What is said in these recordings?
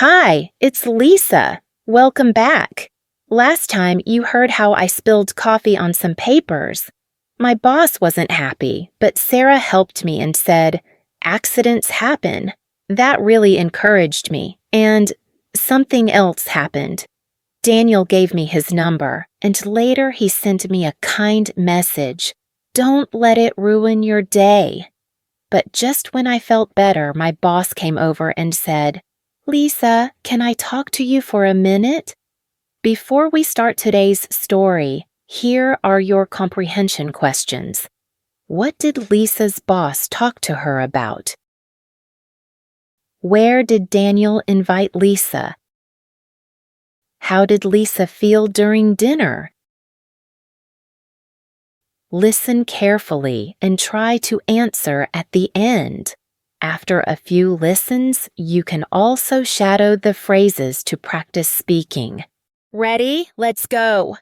Hi, it's Lisa. Welcome back. Last time you heard how I spilled coffee on some papers. My boss wasn't happy, but Sarah helped me and said, "Accidents happen." That really encouraged me, and something else happened. Daniel gave me his number, and later he sent me a kind message. Don't let it ruin your day. But just when I felt better, my boss came over and said, "Lisa, can I talk to you for a minute?" Before we start today's story, here are your comprehension questions. What did Lisa's boss talk to her about? Where did Daniel invite Lisa? How did Lisa feel during dinner? Listen carefully and try to answer at the end. After a few listens, you can also shadow the phrases to practice speaking. Ready? Let's go.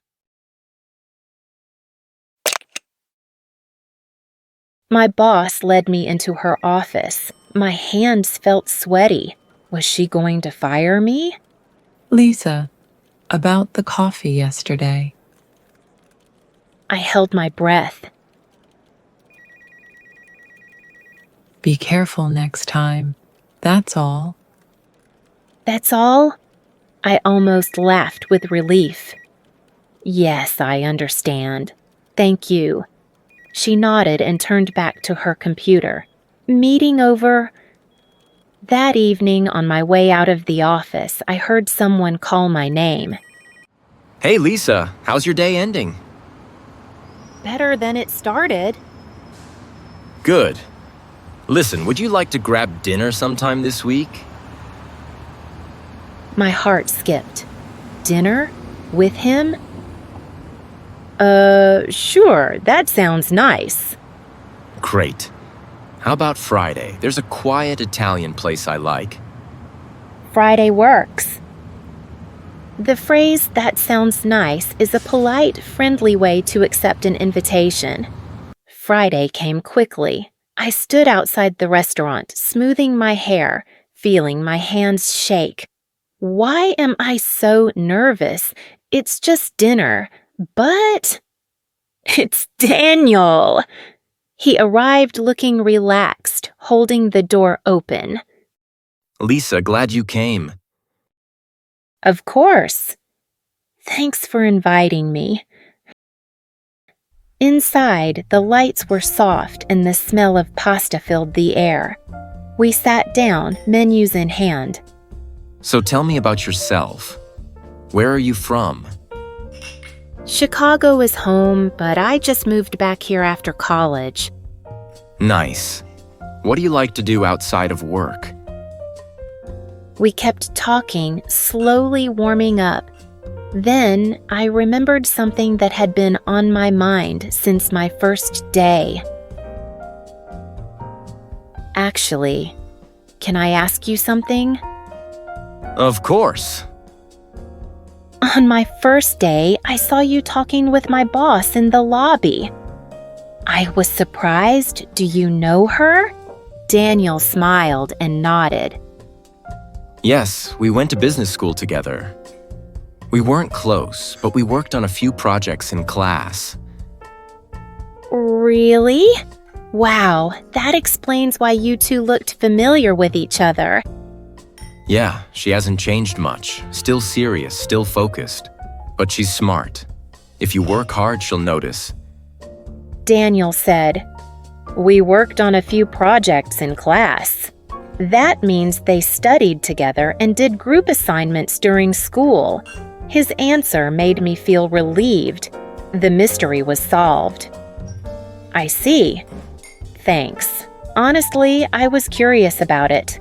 My boss led me into her office. My hands felt sweaty. Was she going to fire me? Lisa, about the coffee yesterday. I held my breath. Be careful next time. That's all. That's all? I almost laughed with relief. Yes, I understand. Thank you. She nodded and turned back to her computer. Meeting over. That evening, on my way out of the office, I heard someone call my name. Hey Lisa, how's your day ending? Better than it started. Good. Listen, would you like to grab dinner sometime this week? My heart skipped. Dinner? With him? Sure, that sounds nice. Great. How about Friday? There's a quiet Italian place I like. Friday works. The phrase, "that sounds nice," is a polite, friendly way to accept an invitation. Friday came quickly. I stood outside the restaurant, smoothing my hair, feeling my hands shake. Why am I so nervous? It's just dinner, but it's Daniel. He arrived looking relaxed, holding the door open. Lisa, glad you came. Of course. Thanks for inviting me. Inside, the lights were soft and the smell of pasta filled the air. We sat down, menus in hand. So tell me about yourself. Where are you from? Chicago is home, but I just moved back here after college. Nice. What do you like to do outside of work? We kept talking, slowly warming up. Then I remembered something that had been on my mind since my first day. Actually, can I ask you something? Of course. On my first day, I saw you talking with my boss in the lobby. I was surprised. Do you know her? Daniel smiled and nodded. Yes, we went to business school together. We weren't close, but we worked on a few projects in class. Really? Wow, that explains why you two looked familiar with each other. Yeah, she hasn't changed much. Still serious, still focused. But she's smart. If you work hard, she'll notice. Daniel said, "We worked on a few projects in class." That means they studied together and did group assignments during school. His answer made me feel relieved. The mystery was solved. I see. Thanks. Honestly, I was curious about it.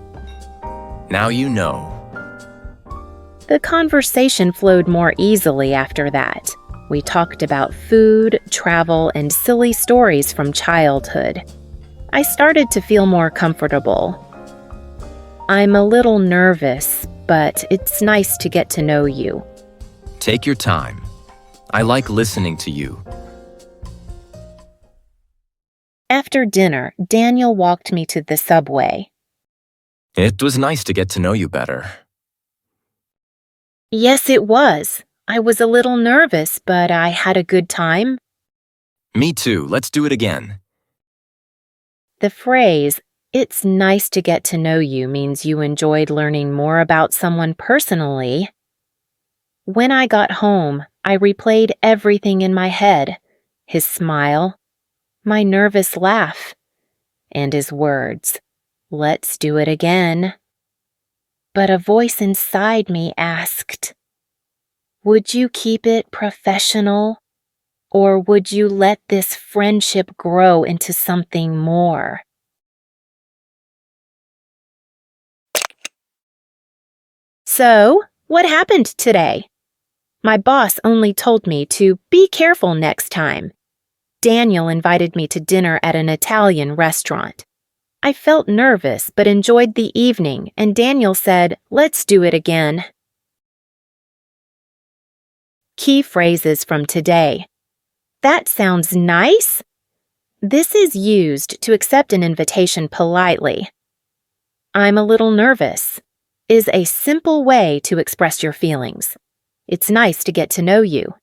Now you know. The conversation flowed more easily after that. We talked about food, travel, and silly stories from childhood. I started to feel more comfortable. I'm a little nervous, but it's nice to get to know you. Take your time. I like listening to you. After dinner, Daniel walked me to the subway. It was nice to get to know you better. Yes, it was. I was a little nervous, but I had a good time. Me too. Let's do it again. The phrase, "it's nice to get to know you," means you enjoyed learning more about someone personally. When I got home, I replayed everything in my head: his smile, my nervous laugh, and his words, "Let's do it again." But a voice inside me asked, "Would you keep it professional, or would you let this friendship grow into something more?" So, what happened today? My boss only told me to be careful next time. Daniel invited me to dinner at an Italian restaurant. I felt nervous but enjoyed the evening, and Daniel said, "Let's do it again." Key phrases from today. That sounds nice. This is used to accept an invitation politely. I'm a little nervous is a simple way to express your feelings. It's nice to get to know you.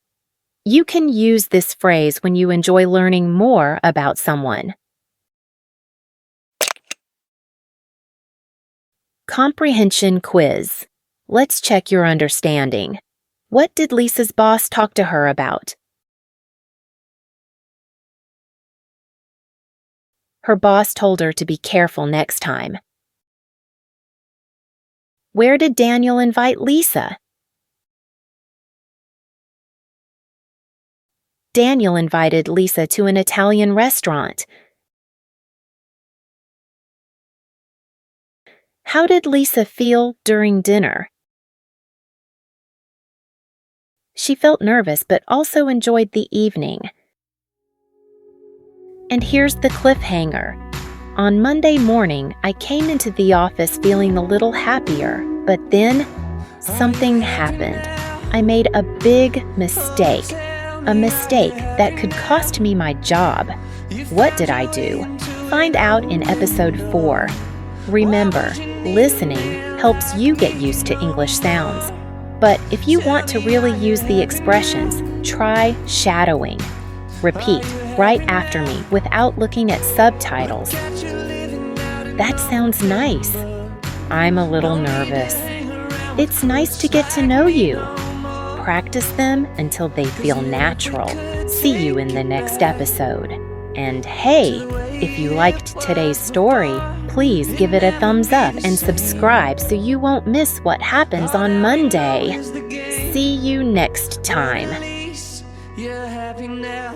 You can use this phrase when you enjoy learning more about someone. Comprehension quiz. Let's check your understanding. What did Lisa's boss talk to her about? Her boss told her to be careful next time. Where did Daniel invite Lisa? Daniel invited Lisa to an Italian restaurant. How did Lisa feel during dinner? She felt nervous but also enjoyed the evening. And here's the cliffhanger. On Monday morning, I came into the office feeling a little happier, but then something happened. I made a big mistake. A mistake that could cost me my job. What did I do? Find out in episode 4. Remember, listening helps you get used to English sounds. But if you want to really use the expressions, try shadowing. Repeat right after me without looking at subtitles. That sounds nice. I'm a little nervous. It's nice to get to know you. Practice them until they feel natural. See you in the next episode. And hey, if you liked today's story, please give it a thumbs up and subscribe so you won't miss what happens on Monday. See you next time. You're happy now.